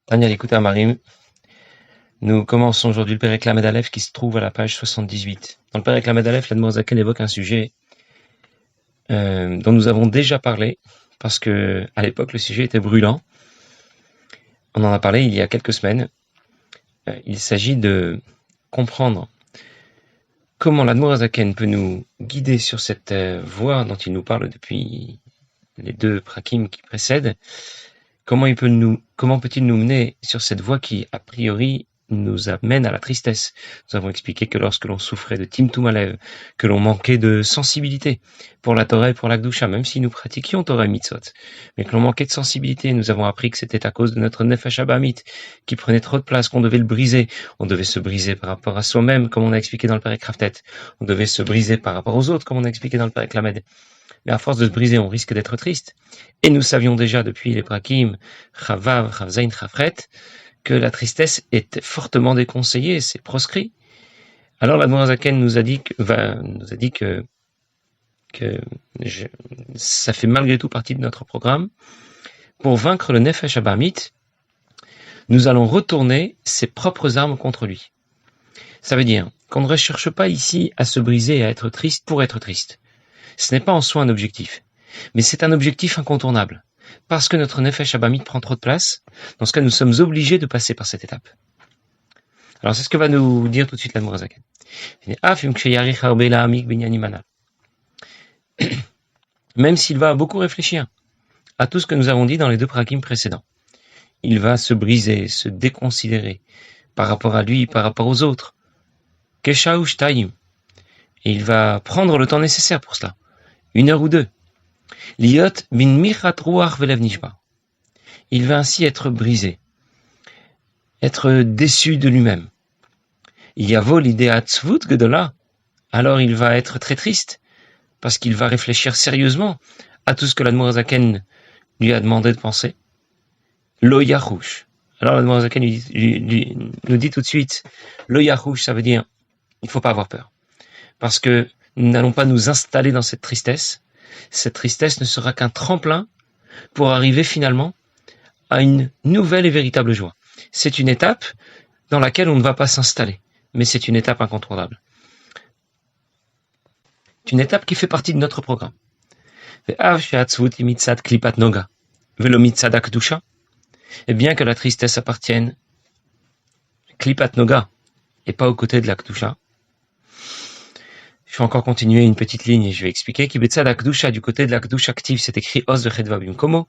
Daniel, écoute, Marim, nous commençons aujourd'hui le Pérec Lamed Aleph qui se trouve à la page 78. Dans le Pérec Lamed Aleph, l'Admor Zaken évoque un sujet dont nous avons déjà parlé, parce que à l'époque le sujet était brûlant. On en a parlé il y a quelques semaines. Il s'agit de comprendre comment l'Admor Zaken peut nous guider sur cette voie dont il nous parle depuis les deux prakim qui précèdent. Comment peut-il nous mener sur cette voie qui, a priori, nous amène à la tristesse? Nous avons expliqué que lorsque l'on souffrait de Timtum Alev, que l'on manquait de sensibilité pour la Torah et pour la Gdusha, même si nous pratiquions Torah et Mitzvot, mais que l'on manquait de sensibilité, nous avons appris que c'était à cause de notre Nefesh Abamit qui prenait trop de place, qu'on devait le briser. On devait se briser par rapport à soi-même, comme on a expliqué dans le Pérek Raftet. On devait se briser par rapport aux autres, comme on a expliqué dans le Pérek Lamed. Mais à force de se briser, on risque d'être triste. Et nous savions déjà depuis les prakim, Chavav, Chavzain, Chavret, que la tristesse est fortement déconseillée, c'est proscrit. Alors l'Admor Zaken nous a dit que ça fait malgré tout partie de notre programme. Pour vaincre le Nefesh Abamit, nous allons retourner ses propres armes contre lui. Ça veut dire qu'on ne recherche pas ici à se briser et à être triste pour être triste. Ce n'est pas en soi un objectif, mais c'est un objectif incontournable. Parce que notre Nefesh Abamit prend trop de place, dans ce cas, nous sommes obligés de passer par cette étape. Alors, c'est ce que va nous dire tout de suite l'Admor Zaken. Même s'il va beaucoup réfléchir à tout ce que nous avons dit dans les deux prakim précédents, il va se briser, se déconsidérer par rapport à lui, par rapport aux autres. Keshaou Shtayim. Et il va prendre le temps nécessaire pour cela. 1 heure ou 2. Liot min michat ruach velev nishba. Il va ainsi être brisé, être déçu de lui-même. Yavo l'idée atzvut gedola. Alors il va être très triste, parce qu'il va réfléchir sérieusement à tout ce que l'Admor Zaken lui a demandé de penser. Lo yachush. Alors l'Admor Zaken nous dit tout de suite, lo yachush, ça veut dire, il ne faut pas avoir peur. Parce que nous n'allons pas nous installer dans cette tristesse. Cette tristesse ne sera qu'un tremplin pour arriver finalement à une nouvelle et véritable joie. C'est une étape dans laquelle on ne va pas s'installer, mais c'est une étape incontournable. C'est une étape qui fait partie de notre programme. Et bien que la tristesse appartienne Klipat Noga et pas aux côtés de la Kedusha, je vais encore continuer une petite ligne et je vais expliquer. Kibetzad Akdusha, du côté de la Kedusha active, c'est écrit Os vechedva bimkomo.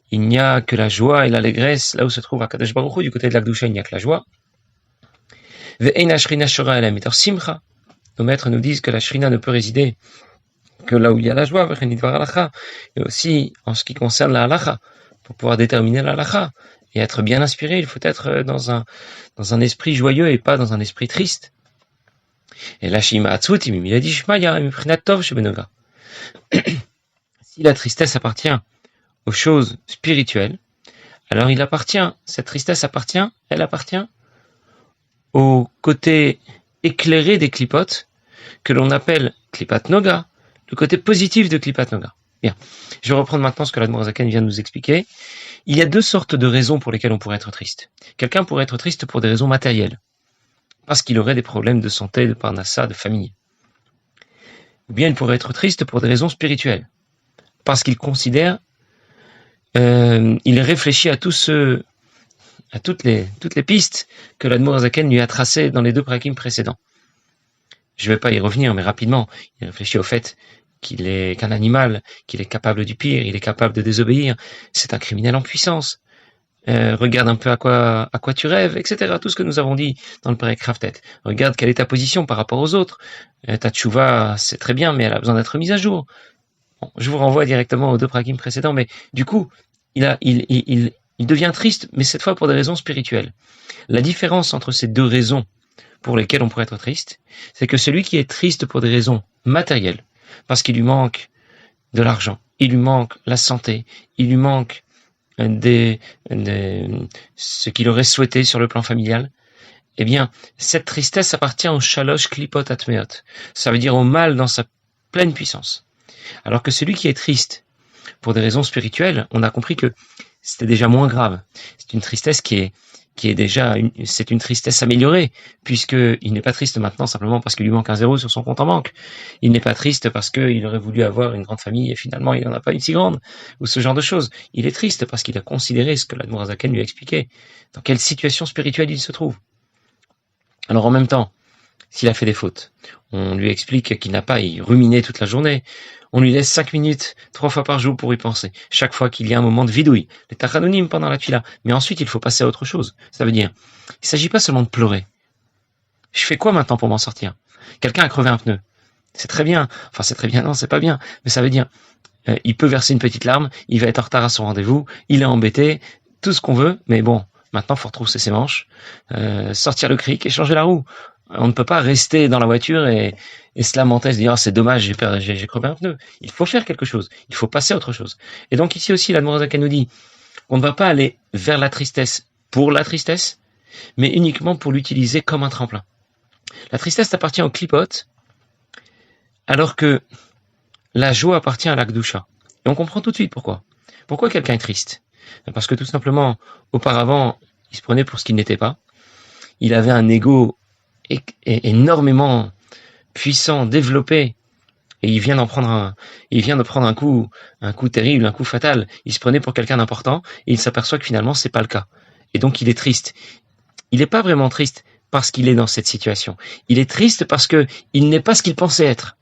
Il n'y a que la joie et l'allégresse, là où se trouve Akadosh Baruch Hu, du côté de la Kedusha, il n'y a que la joie. Ve'eina shrina shora elam itor simcha. Nos maîtres nous disent que la shrina ne peut résider que là où il y a la joie, vechenidvar halacha. Et aussi, en ce qui concerne la halacha, pour pouvoir déterminer la halacha et être bien inspiré, il faut être dans un esprit joyeux et pas dans un esprit triste. Et la shima atzutim, il a dit shmaya miprinatov shebenoga. Si la tristesse appartient aux choses spirituelles, alors cette tristesse elle appartient au côté éclairé des clipotes, que l'on appelle klipat noga, le côté positif de klipat noga. Bien. Je vais reprendre maintenant ce que l'Admor Zaken vient de nous expliquer. Il y a deux sortes de raisons pour lesquelles on pourrait être triste. Quelqu'un pourrait être triste pour des raisons matérielles, parce qu'il aurait des problèmes de santé, de parnassa, de famille. Ou bien il pourrait être triste pour des raisons spirituelles, parce qu'il considère, il réfléchit à toutes les pistes que l'Admor Zaken lui a tracées dans les deux prakim précédents. Je ne vais pas y revenir, mais rapidement, il réfléchit au fait qu'un animal, qu'il est capable du pire, il est capable de désobéir, c'est un criminel en puissance. Regarde un peu à quoi tu rêves, etc. Tout ce que nous avons dit dans le Pérek Raftet. Regarde quelle est ta position par rapport aux autres. Ta tchouva, c'est très bien, mais elle a besoin d'être mise à jour. Bon, je vous renvoie directement aux deux prakim précédents, mais du coup, il devient triste, mais cette fois pour des raisons spirituelles. La différence entre ces deux raisons pour lesquelles on pourrait être triste, c'est que celui qui est triste pour des raisons matérielles, parce qu'il lui manque de l'argent, il lui manque la santé, il lui manque ce qu'il aurait souhaité sur le plan familial, eh bien, cette tristesse appartient au shalosh klipot atmeot. Ça veut dire au mal dans sa pleine puissance. Alors que celui qui est triste pour des raisons spirituelles, on a compris que c'était déjà moins grave. C'est une tristesse qui est déjà c'est une tristesse améliorée, puisqu'il n'est pas triste maintenant simplement parce qu'il lui manque un zéro sur son compte en banque. Il n'est pas triste parce qu'il aurait voulu avoir une grande famille et finalement il n'en a pas une si grande, ou ce genre de choses. Il est triste parce qu'il a considéré ce que l'Admour Hazaken lui a expliqué, dans quelle situation spirituelle il se trouve. Alors en même temps, s'il a fait des fautes, on lui explique qu'il n'a pas à y ruminer toute la journée. On lui laisse 5 minutes, 3 fois par jour pour y penser. Chaque fois qu'il y a un moment de vidouille, les tachanonim pendant la tfila. Mais ensuite, il faut passer à autre chose. Ça veut dire, il ne s'agit pas seulement de pleurer. Je fais quoi maintenant pour m'en sortir? Quelqu'un a crevé un pneu. C'est très bien. Enfin, c'est très bien. Non, c'est pas bien. Mais ça veut dire, il peut verser une petite larme, il va être en retard à son rendez-vous, il est embêté, tout ce qu'on veut. Mais bon, maintenant, il faut retrousser ses manches, sortir le cric et changer la roue. On ne peut pas rester dans la voiture et se lamenter, se dire, c'est dommage, j'ai crevé un pneu. Il faut faire quelque chose. Il faut passer à autre chose. Et donc ici aussi, l'Admour Hazaken nous dit qu'on ne va pas aller vers la tristesse pour la tristesse, mais uniquement pour l'utiliser comme un tremplin. La tristesse appartient au clipote, alors que la joie appartient à l'akdoucha. Et on comprend tout de suite pourquoi. Pourquoi quelqu'un est triste? Parce que tout simplement, auparavant, il se prenait pour ce qu'il n'était pas. Il avait un ego énormément puissant, développé, et il vient de prendre un coup terrible, un coup fatal. Il se prenait pour quelqu'un d'important, et il s'aperçoit que finalement c'est pas le cas. Et donc il est triste. Il n'est pas vraiment triste parce qu'il est dans cette situation. Il est triste parce que il n'est pas ce qu'il pensait être.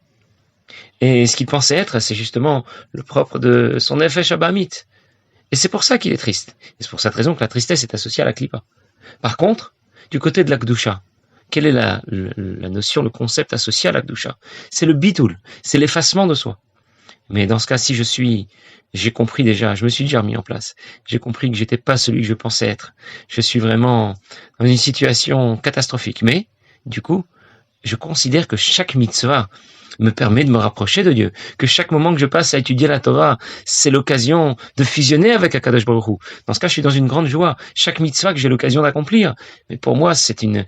Et ce qu'il pensait être, c'est justement le propre de son nefesh habamit. Et c'est pour ça qu'il est triste. Et c'est pour cette raison que la tristesse est associée à la klipa. Par contre, du côté de la kdusha, quelle est la notion, le concept associé à la kdusha? C'est le bitoul, c'est l'effacement de soi. Mais dans ce cas, si j'ai compris déjà, je me suis déjà remis en place. J'ai compris que j'étais pas celui que je pensais être. Je suis vraiment dans une situation catastrophique. Mais, du coup, je considère que chaque mitzvah me permet de me rapprocher de Dieu, que chaque moment que je passe à étudier la Torah, c'est l'occasion de fusionner avec Akadosh Baruch Hu. Dans ce cas, je suis dans une grande joie. Chaque mitzvah que j'ai l'occasion d'accomplir, mais pour moi, c'est une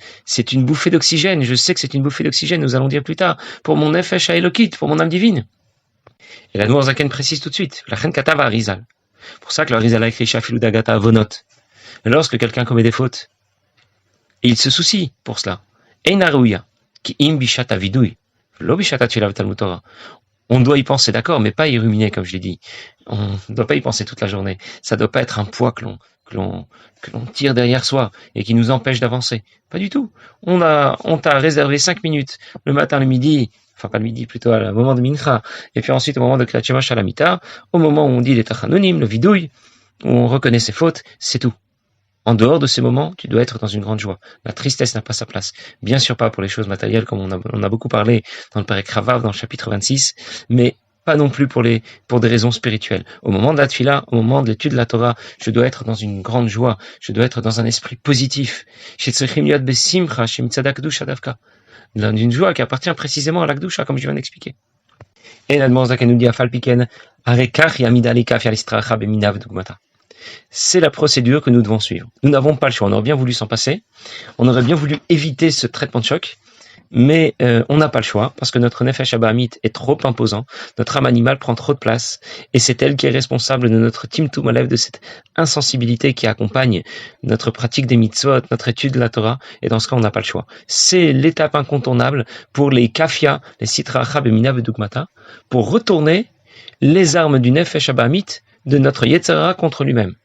bouffée d'oxygène. Je sais que c'est une bouffée d'oxygène, nous allons dire plus tard, pour mon nefesh haelokit, pour mon âme divine. Et l'Admour Zaken précise tout de suite, la chen katava Arizal. Pour ça que le Arizal a écrit Shafilu Dagata Avonot. Lorsque quelqu'un commet des fautes, et il se soucie pour cela. Eina Rouya, ki im bishat avidui. On doit y penser, d'accord, mais pas y ruminer, comme je l'ai dit. On ne doit pas y penser toute la journée. Ça ne doit pas être un poids que l'on tire derrière soi et qui nous empêche d'avancer. Pas du tout. On t'a réservé 5 minutes le matin, le midi, enfin pas le midi, plutôt au moment de Mincha, et puis ensuite au moment de Kriyat Shema Shalamita, au moment où on dit les tachanonim, le vidouille, où on reconnaît ses fautes, c'est tout. En dehors de ces moments, tu dois être dans une grande joie. La tristesse n'a pas sa place. Bien sûr pas pour les choses matérielles, comme on a beaucoup parlé dans le Perek Ravav, dans le chapitre 26, mais pas non plus pour des raisons spirituelles. Au moment de la tfila, au moment de l'étude de la Torah, je dois être dans une grande joie. Je dois être dans un esprit positif. Dans une joie qui appartient précisément à l'Akdusha, comme je viens d'expliquer. Et l'Admour Zaken nous dit à Falpiken, Arekach yamidalika fialistracha beminav dugmata. C'est la procédure que nous devons suivre. Nous n'avons pas le choix. On aurait bien voulu s'en passer. On aurait bien voulu éviter ce traitement de choc. Mais on n'a pas le choix parce que notre nefesh habamit est trop imposant. Notre âme animale prend trop de place. Et c'est elle qui est responsable de notre timtum alev, de cette insensibilité qui accompagne notre pratique des mitzvot, notre étude de la Torah. Et dans ce cas, on n'a pas le choix. C'est l'étape incontournable pour les kafia, les sitra achab et minav dugmata, pour retourner les armes du nefesh habamit de notre Yetzara contre lui-même.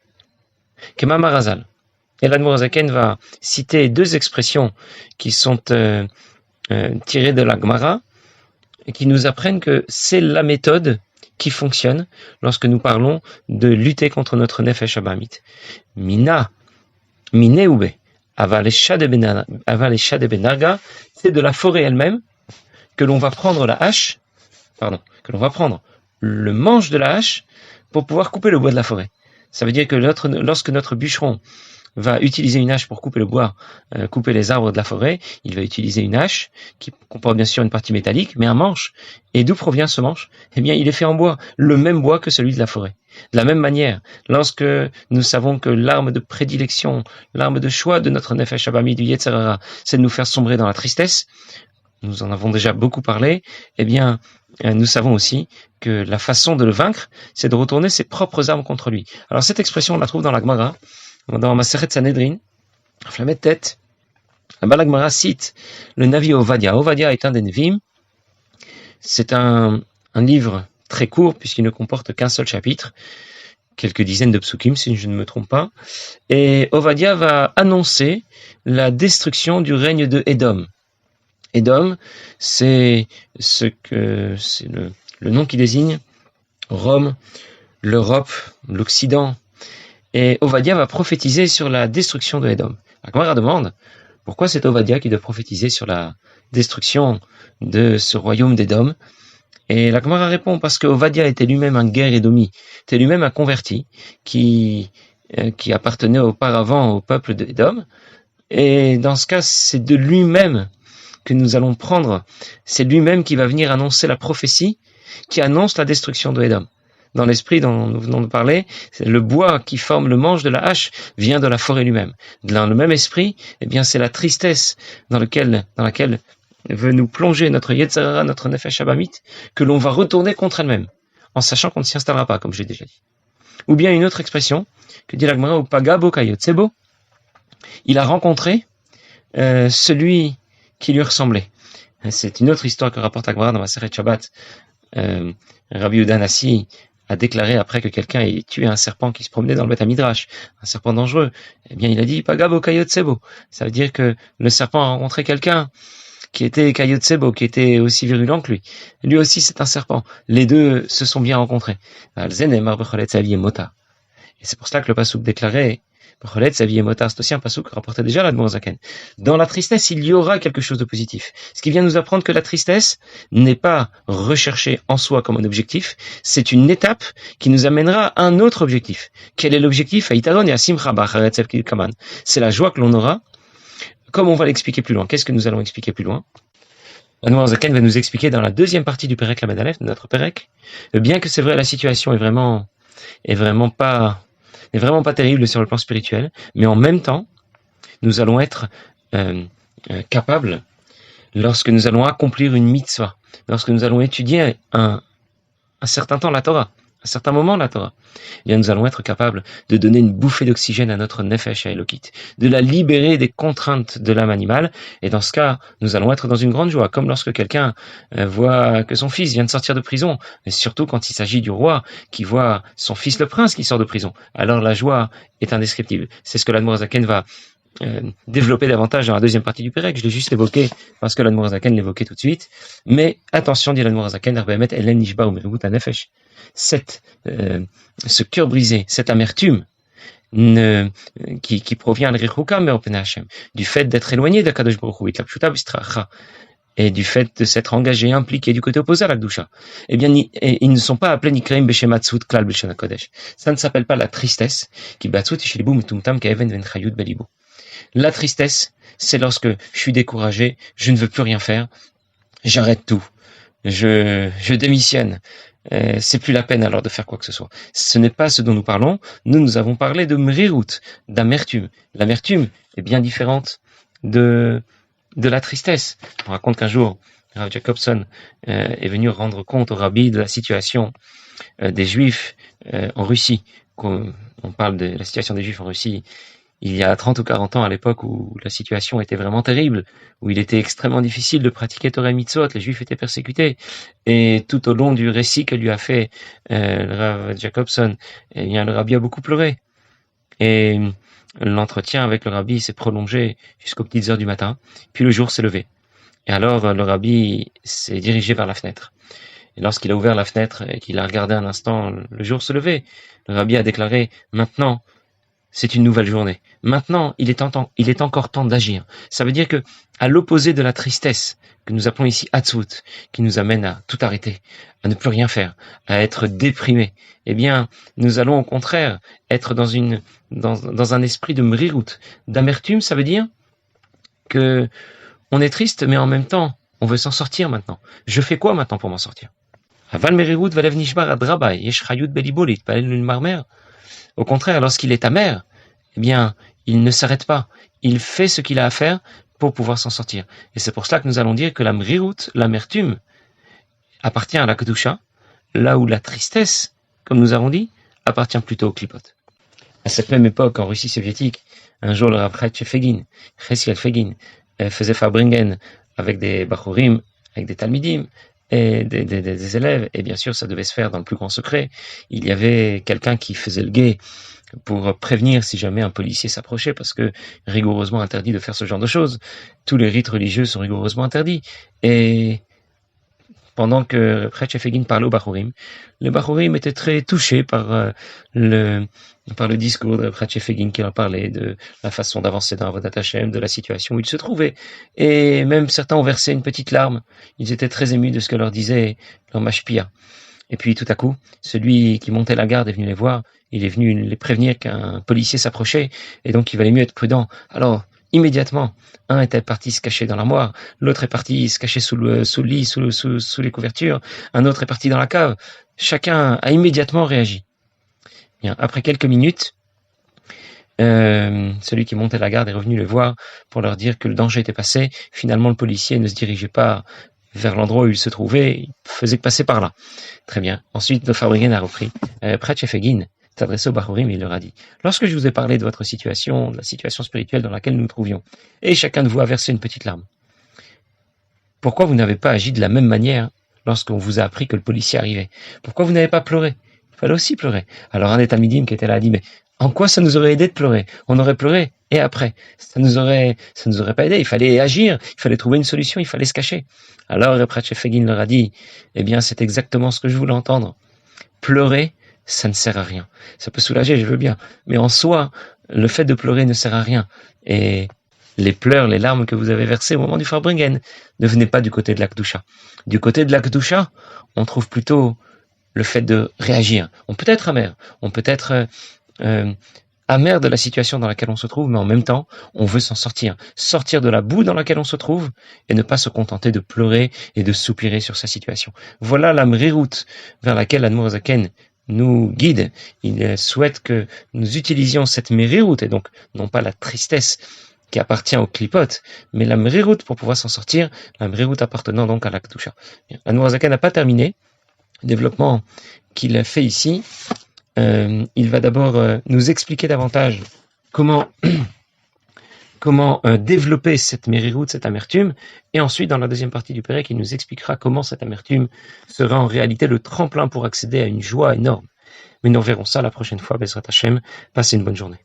Kema Marazal. Et l'Admour Hazaken va citer 2 expressions qui sont tirées de la Gemara et qui nous apprennent que c'est la méthode qui fonctionne lorsque nous parlons de lutter contre notre Nefesh Habamit. Mina, Mineube, Avalesha de Benarga, c'est de la forêt elle-même que l'on va prendre que l'on va prendre le manche de la hache pour pouvoir couper le bois de la forêt. Ça veut dire que lorsque notre bûcheron va utiliser une hache pour couper le bois, couper les arbres de la forêt, il va utiliser une hache qui comporte bien sûr une partie métallique, mais un manche. Et d'où provient ce manche? Eh bien, il est fait en bois, le même bois que celui de la forêt. De la même manière, lorsque nous savons que l'arme de prédilection, l'arme de choix de notre Nefesh Habamit, du Yetzirah, c'est de nous faire sombrer dans la tristesse, nous en avons déjà beaucoup parlé, eh bien, nous savons aussi que la façon de le vaincre, c'est de retourner ses propres armes contre lui. Alors cette expression, on la trouve dans la Gemara, dans Masechet Sanhedrin, Flamet Tête. Là-bas, la Gemara cite le Navi Ovadia. Ovadia est un des Nevim. C'est un livre très court, puisqu'il ne comporte qu'un seul chapitre, quelques dizaines de psukim, si je ne me trompe pas. Et Ovadia va annoncer la destruction du règne de Édom. Édom, c'est le nom qui désigne Rome, l'Europe, l'Occident. Et Ovadia va prophétiser sur la destruction de Édom. La Gemara demande pourquoi c'est Ovadia qui doit prophétiser sur la destruction de ce royaume d'Édom. Et la Gemara répond parce que Ovadia était lui-même un guerre édomie, était lui-même un converti qui appartenait auparavant au peuple d'Édom. Et dans ce cas, c'est de lui-même que nous allons prendre, c'est lui-même qui va venir annoncer la prophétie qui annonce la destruction de Édom. Dans l'esprit dont nous venons de parler, le bois qui forme le manche de la hache vient de la forêt lui-même. Dans le même esprit, eh bien, c'est la tristesse dans laquelle veut nous plonger notre Yetzer Hara, notre Nefesh Abamit, que l'on va retourner contre elle-même, en sachant qu'on ne s'y installera pas, comme je l'ai déjà dit. Ou bien une autre expression, que dit la Gemara, ou Pagabo Kayotsebo, il a rencontré celui qui lui ressemblait. C'est une autre histoire que rapporte la Gemara dans Masechet Shabbat. Rabbi Yehuda Nassi a déclaré après que quelqu'un ait tué un serpent qui se promenait dans le Beth Midrash, un serpent dangereux. Eh bien, il a dit Pagabo Kayotsebo. Ça veut dire que le serpent a rencontré quelqu'un qui était Kayotsebo, qui était aussi virulent que lui. Lui aussi, c'est un serpent. Les deux se sont bien rencontrés. Et c'est pour cela que le passouk déclarait Becholet, sa vie est motard, c'est aussi un passouk que rapportait déjà l'Admor Zaken. Dans la tristesse, il y aura quelque chose de positif. Ce qui vient nous apprendre que la tristesse n'est pas recherchée en soi comme un objectif, c'est une étape qui nous amènera à un autre objectif. Quel est l'objectif? C'est la joie que l'on aura, comme on va l'expliquer plus loin. Qu'est-ce que nous allons expliquer plus loin? L'Admor Zaken va nous expliquer dans la deuxième partie du Perek Lamed Aleph, de notre Perek, bien que c'est vrai, la situation est vraiment pas terrible sur le plan spirituel, mais en même temps, nous allons être capables, lorsque nous allons accomplir une mitzvah, lorsque nous allons étudier un certain temps la Torah, un certain moment la Torah, eh bien nous allons être capables de donner une bouffée d'oxygène à notre nefesh Elokit, de la libérer des contraintes de l'âme animale, et dans ce cas, nous allons être dans une grande joie, comme lorsque quelqu'un voit que son fils vient de sortir de prison, et surtout quand il s'agit du roi qui voit son fils le prince qui sort de prison, alors la joie est indescriptible. C'est ce que l'Admor Zaken va développer davantage dans la deuxième partie du Pérec. Je l'ai juste évoqué parce que l'Admor Zaken l'évoquait tout de suite, mais attention, dit l'Admor Zaken, ce cœur brisé, cette amertume qui provient du fait d'être éloigné d'Akadosh Baruch Hu, et du fait de s'être engagé, impliqué du côté opposé à la Kedusha, eh bien, ils ne sont pas appelés Nikreim Beshematzut Klal B'Lashon HaKodesh. Ça ne s'appelle pas la tristesse, qui Batzut Ishelibu Mutumtam Kaeven Ven Chayut Belibu. La tristesse, c'est lorsque je suis découragé, je ne veux plus rien faire, j'arrête tout, je démissionne. C'est plus la peine alors de faire quoi que ce soit. Ce n'est pas ce dont nous parlons. Nous avons parlé de mrirut, d'amertume. L'amertume est bien différente de la tristesse. On raconte qu'un jour, Rav Jacobson est venu rendre compte au rabbi de la situation des Juifs en Russie. On parle de la situation des Juifs en Russie il y a 30 ou 40 ans, à l'époque où la situation était vraiment terrible, où il était extrêmement difficile de pratiquer Torah et Mitzvot, les Juifs étaient persécutés. Et tout au long du récit que lui a fait le Rav Jacobson, eh bien, le rabbi a beaucoup pleuré. Et l'entretien avec le rabbi s'est prolongé jusqu'aux petites heures du matin, puis le jour s'est levé. Et alors le rabbi s'est dirigé vers la fenêtre. Et lorsqu'il a ouvert la fenêtre et qu'il a regardé un instant le jour se lever, le rabbi a déclaré « Maintenant, c'est une nouvelle journée. Maintenant, il est encore temps d'agir. » Ça veut dire que, à l'opposé de la tristesse, que nous appelons ici Hatzut, qui nous amène à tout arrêter, à ne plus rien faire, à être déprimé, eh bien, nous allons au contraire être dans un esprit de mrirut, d'amertume. Ça veut dire que on est triste, mais en même temps, on veut s'en sortir maintenant. Je fais quoi maintenant pour m'en sortir? Aval merirut valev nishbar adrabay, yesh chayut belibo litpalel l'marmer. Au contraire, lorsqu'il est amer, eh bien, il ne s'arrête pas. Il fait ce qu'il a à faire pour pouvoir s'en sortir. Et c'est pour cela que nous allons dire que la mrirut, l'amertume, appartient à la Kedusha, là où la tristesse, comme nous avons dit, appartient plutôt au klipot. À cette même époque, en Russie soviétique, un jour le Rav Chesiel Fegin, faisait Farbringen avec des bachurim, avec des talmidim, et des élèves, et bien sûr ça devait se faire dans le plus grand secret. Il y avait quelqu'un qui faisait le guet pour prévenir si jamais un policier s'approchait, parce que rigoureusement interdit de faire ce genre de choses. Tous les rites religieux sont rigoureusement interdits. Et pendant que Fegin parlait aux Bachurim, les Bachurim étaient très touchés par le discours de Fegin qui leur parlait de la façon d'avancer dans Avodat Hashem, de la situation où ils se trouvaient. Et même certains ont versé une petite larme. Ils étaient très émus de ce que leur disait leur mashpia. Et puis tout à coup, celui qui montait la garde est venu les voir. Il est venu les prévenir qu'un policier s'approchait et donc il valait mieux être prudent. Alors, immédiatement, un était parti se cacher dans l'armoire, l'autre est parti se cacher sous le lit, sous les couvertures, un autre est parti dans la cave. Chacun a immédiatement réagi. Bien, après quelques minutes, celui qui montait la garde est revenu les voir pour leur dire que le danger était passé. Finalement, le policier ne se dirigeait pas vers l'endroit où il se trouvait, il faisait que passer par là. Très bien. Ensuite, le Farbringen a repris. Fegin s'adressait au Bachurim et il leur a dit: lorsque je vous ai parlé de votre situation, de la situation spirituelle dans laquelle nous nous trouvions, et chacun de vous a versé une petite larme, pourquoi vous n'avez pas agi de la même manière lorsqu'on vous a appris que le policier arrivait? Pourquoi vous n'avez pas pleuré? Il fallait aussi pleurer. Alors un des talmidim qui était là a dit: mais en quoi ça nous aurait aidé de pleurer? On aurait pleuré, et après, ça nous aurait pas aidé. Il fallait agir, il fallait trouver une solution, il fallait se cacher. Alors Fegin leur a dit: eh bien, c'est exactement ce que je voulais entendre. Pleurer, ça ne sert à rien. Ça peut soulager, je veux bien. Mais en soi, le fait de pleurer ne sert à rien. Et les pleurs, les larmes que vous avez versées au moment du Farbringen ne venaient pas du côté de la Kedusha. Du côté de la Kedusha, on trouve plutôt le fait de réagir. On peut être amer, on peut être amer de la situation dans laquelle on se trouve, mais en même temps, on veut s'en sortir. Sortir de la boue dans laquelle on se trouve et ne pas se contenter de pleurer et de soupirer sur sa situation. Voilà la mrirout vers laquelle l'Admour Zaken nous guide. Il souhaite que nous utilisions cette mrirout, et donc non pas la tristesse qui appartient au klipot, mais la mrirout pour pouvoir s'en sortir, la mrirout appartenant donc à la Kedusha. L'Admour Zaken n'a pas terminé le développement qu'il fait ici. Il va d'abord nous expliquer davantage comment développer cette mériroute, cette amertume, et ensuite dans la deuxième partie du Pérec, il nous expliquera comment cette amertume sera en réalité le tremplin pour accéder à une joie énorme. Mais nous verrons ça la prochaine fois, Bezrat Hashem. Passez une bonne journée.